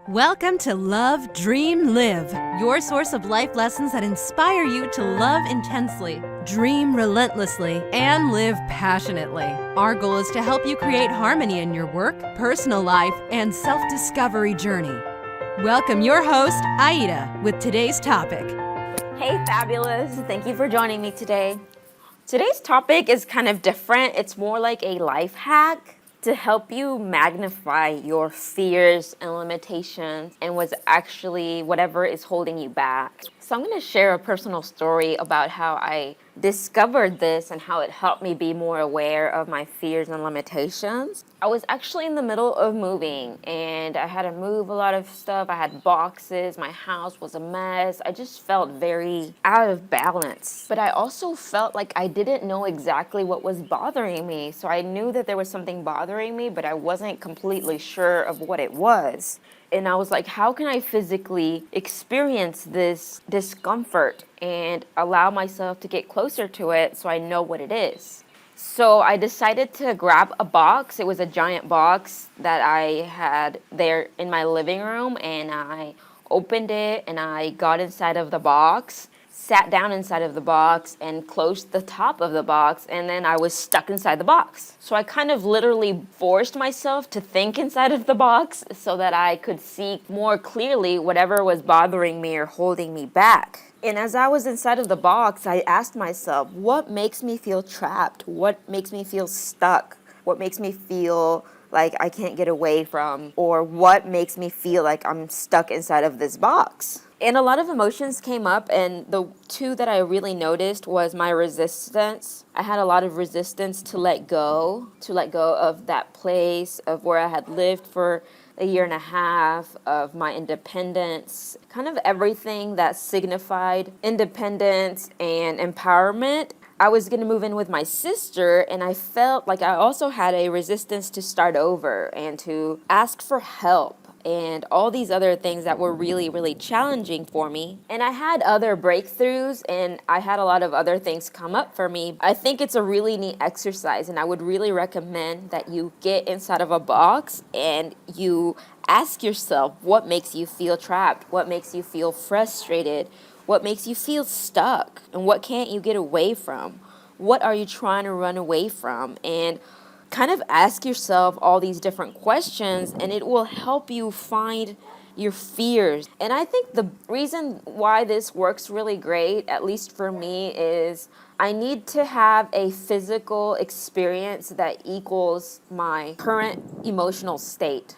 Welcome to Love, Dream, Live, your source of life lessons that inspire you to love intensely, dream relentlessly, and live passionately. Our goal is to help you create harmony in your work, personal life, and self-discovery journey. Welcome your host, Aida, with today's topic. Hey, fabulous. Thank you for joining me today. Today's topic is kind of different. It's more like a life hack to help you magnify your fears and limitations and what's actually whatever is holding you back. So I'm going to share a personal story about how I discovered this and how it helped me be more aware of my fears and limitations. I was actually in the middle of moving and I had to move a lot of stuff. I had boxes, my house was a mess. I just felt very out of balance. But I also felt like I didn't know exactly what was bothering me. So I knew that there was something bothering me, but I wasn't completely sure of what it was. And I was like, how can I physically experience this discomfort and allow myself to get closer to it so I know what it is? So I decided to grab a box. It was a giant box that I had there in my living room, and I opened it and I got inside of the box, sat down inside of the box and closed the top of the box, and then I was stuck inside the box. So I kind of literally forced myself to think inside of the box so that I could see more clearly whatever was bothering me or holding me back. And as I was inside of the box, I asked myself, what makes me feel trapped? What makes me feel stuck? What makes me feel like I can't get away from? Or what makes me feel like I'm stuck inside of this box? And a lot of emotions came up, and the two that I really noticed was my resistance. I had a lot of resistance to let go of that place, of where I had lived for a year and a half, of my independence, kind of everything that signified independence and empowerment. I was going to move in with my sister, and I felt like I also had a resistance to start over and to ask for help and all these other things that were really, really challenging for me. And I had other breakthroughs, and I had a lot of other things come up for me. I think it's a really neat exercise, and I would really recommend that you get inside of a box and you ask yourself what makes you feel trapped, what makes you feel frustrated, what makes you feel stuck, and what can't you get away from? What are you trying to run away from? And kind of ask yourself all these different questions, and it will help you find your fears. And I think the reason why this works really great, at least for me, is I need to have a physical experience that equals my current emotional state.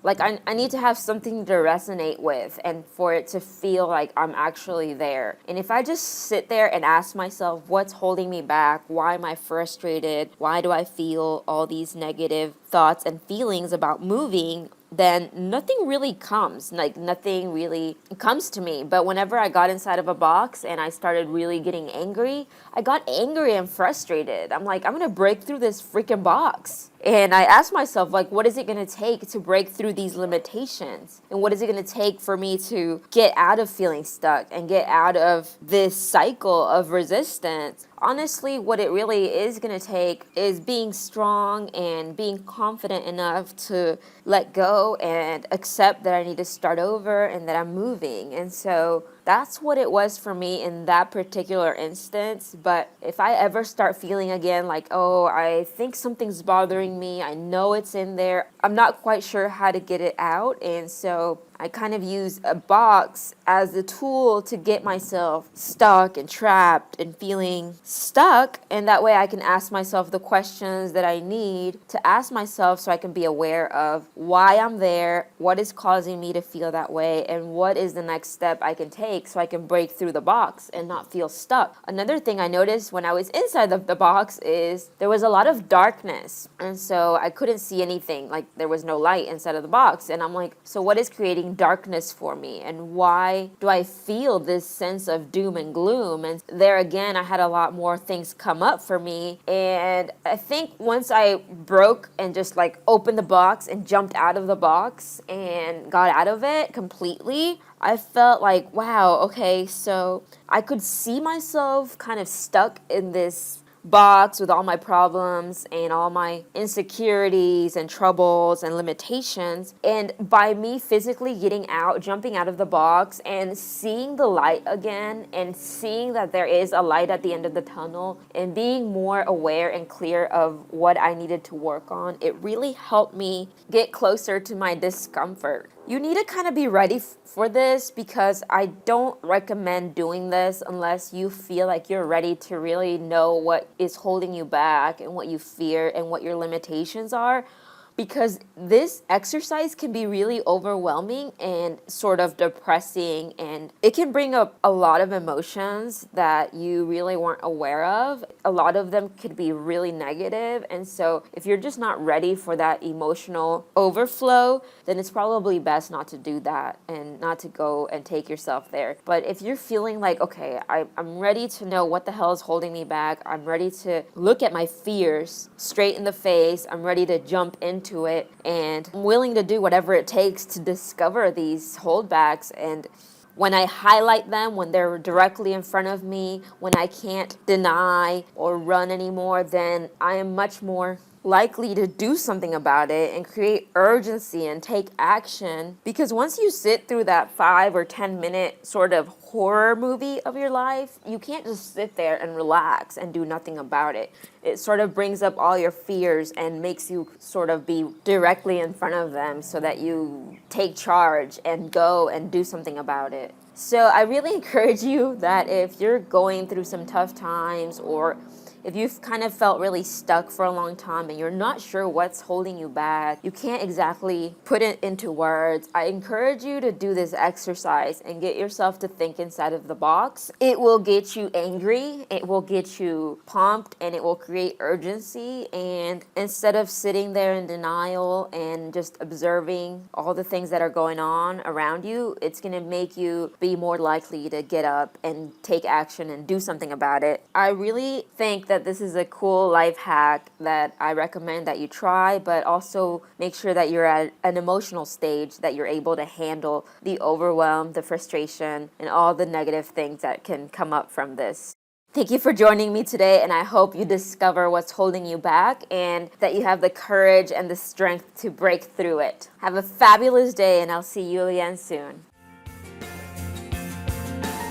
Like I need to have something to resonate with and for it to feel like I'm actually there. And if I just sit there and ask myself, what's holding me back? Why am I frustrated? Why do I feel all these negative thoughts and feelings about moving? Then nothing really comes. Like nothing really comes to me. But whenever I got inside of a box and I started really getting angry, I got angry and frustrated. I'm like, I'm gonna break through this freaking box. And I asked myself, like, what is it going to take to break through these limitations? And what is it going to take for me to get out of feeling stuck and get out of this cycle of resistance? Honestly, what it really is going to take is being strong and being confident enough to let go and accept that I need to start over and that I'm moving. And so that's what it was for me in that particular instance. But if I ever start feeling again like, oh, I think something's bothering me, I know it's in there, I'm not quite sure how to get it out. And so I kind of use a box as a tool to get myself stuck and trapped and feeling stuck. And that way I can ask myself the questions that I need to ask myself so I can be aware of why I'm there, what is causing me to feel that way, and what is the next step I can take so I can break through the box and not feel stuck. Another thing I noticed when I was inside of the box is there was a lot of darkness. And so I couldn't see anything, like there was no light inside of the box. And I'm like, so what is creating darkness for me, and why do I feel this sense of doom and gloom? And there again, I had a lot more things come up for me, and I think once I broke and just like opened the box and jumped out of the box and got out of it completely, I felt like, wow, okay, so I could see myself kind of stuck in this box with all my problems and all my insecurities and troubles and limitations. And by me physically getting out, jumping out of the box and seeing the light again and seeing that there is a light at the end of the tunnel and being more aware and clear of what I needed to work on, it really helped me get closer to my discomfort. You need to kind of be ready for this, because I don't recommend doing this unless you feel like you're ready to really know what is holding you back and what you fear and what your limitations are. Because this exercise can be really overwhelming and sort of depressing, and it can bring up a lot of emotions that you really weren't aware of. A lot of them could be really negative, and so if you're just not ready for that emotional overflow, then it's probably best not to do that and not to go and take yourself there. But if you're feeling like, okay, I'm ready to know what the hell is holding me back, I'm ready to look at my fears straight in the face, I'm ready to jump into it, and I'm willing to do whatever it takes to discover these holdbacks. And when I highlight them, when they're directly in front of me, when I can't deny or run anymore, then I am much more likely to do something about it and create urgency and take action. Because once you sit through that 5 or 10 minute sort of horror movie of your life, you can't just sit there and relax and do nothing about it. It sort of brings up all your fears and makes you sort of be directly in front of them so that you take charge and go and do something about it. So I really encourage you that if you're going through some tough times, or if you've kind of felt really stuck for a long time and you're not sure what's holding you back, you can't exactly put it into words, I encourage you to do this exercise and get yourself to think inside of the box. It will get you angry, it will get you pumped, and it will create urgency. And instead of sitting there in denial and just observing all the things that are going on around you, it's going to make you be more likely to get up and take action and do something about it. I really think that this is a cool life hack that I recommend that you try, but also make sure that you're at an emotional stage that you're able to handle the overwhelm, the frustration, and all the negative things that can come up from this. Thank you for joining me today, and I hope you discover what's holding you back and that you have the courage and the strength to break through it. Have a fabulous day, and I'll see you again soon.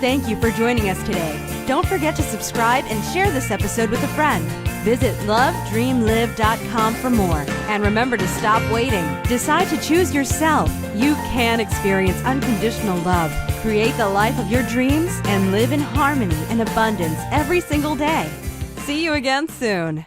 Thank you for joining us today. Don't forget to subscribe and share this episode with a friend. Visit lovedreamlive.com for more. And remember to stop waiting. Decide to choose yourself. You can experience unconditional love, create the life of your dreams, and live in harmony and abundance every single day. See you again soon.